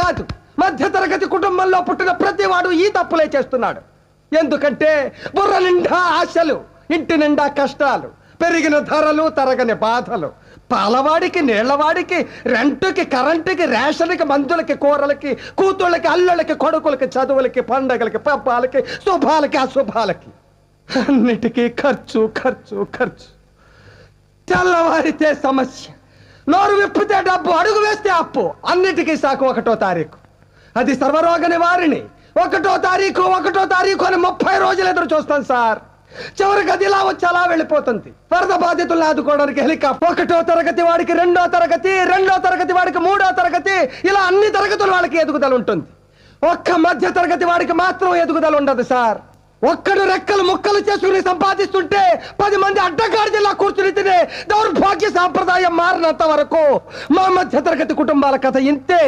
కాదు, మధ్యతరగతి కుటుంబంలో పుట్టిన ప్రతివాడు ఈ తప్పులే చేస్తున్నాడు. ఎందుకంటే బుర్ర నిండా ఆశలు, ఇంటి నిండా కష్టాలు, పెరిగిన ధరలు, తరగని బాధలు. పాలవాడికి, నీళ్లవాడికి, రెంటుకి, కరెంటుకి, రేషన్కి, మందులకి, కూరలకి, కూతుళ్ళకి, అల్లుళ్ళకి, కొడుకులకి, చదువులకి, పండగలకి, పబ్బాలకి, శుభాలకి, అశుభాలకి, అన్నిటికీ ఖర్చు ఖర్చు ఖర్చు. తెల్లవారితే సమస్య, నోరు విప్పితే డబ్బు, అడుగు వేస్తే అప్పు. అన్నిటికీ సాకు 1వ తారీఖు. అది సర్వరోగ నివారిణి. 1వ తారీఖు అని 30 రోజులు ఎదురు చూస్తాం సార్. చివరికి అది ఇలా వచ్చి అలా వెళ్ళిపోతుంది. వరద బాధితులను ఆదుకోవడానికి హెలికాప్టర్. 1వ తరగతి వాడికి 2వ తరగతి, 2వ తరగతి వాడికి 3వ తరగతి, ఇలా అన్ని తరగతుల వాళ్ళకి ఎదుగుదల ఉంటుంది. ఒక్క మధ్య తరగతి వాడికి మాత్రం ఎదుగుదల ఉండదు సార్. ఒక్కడు రెక్కలు ముక్కలు చేసుకుని సంపాదిస్తుంటే 10 మంది అడ్డగాడిలా కూర్చుని తినే దౌర్భాగ్య సాంప్రదాయం మారినంత వరకు మా మధ్య తరగతి కుటుంబాల కథ ఇంతే.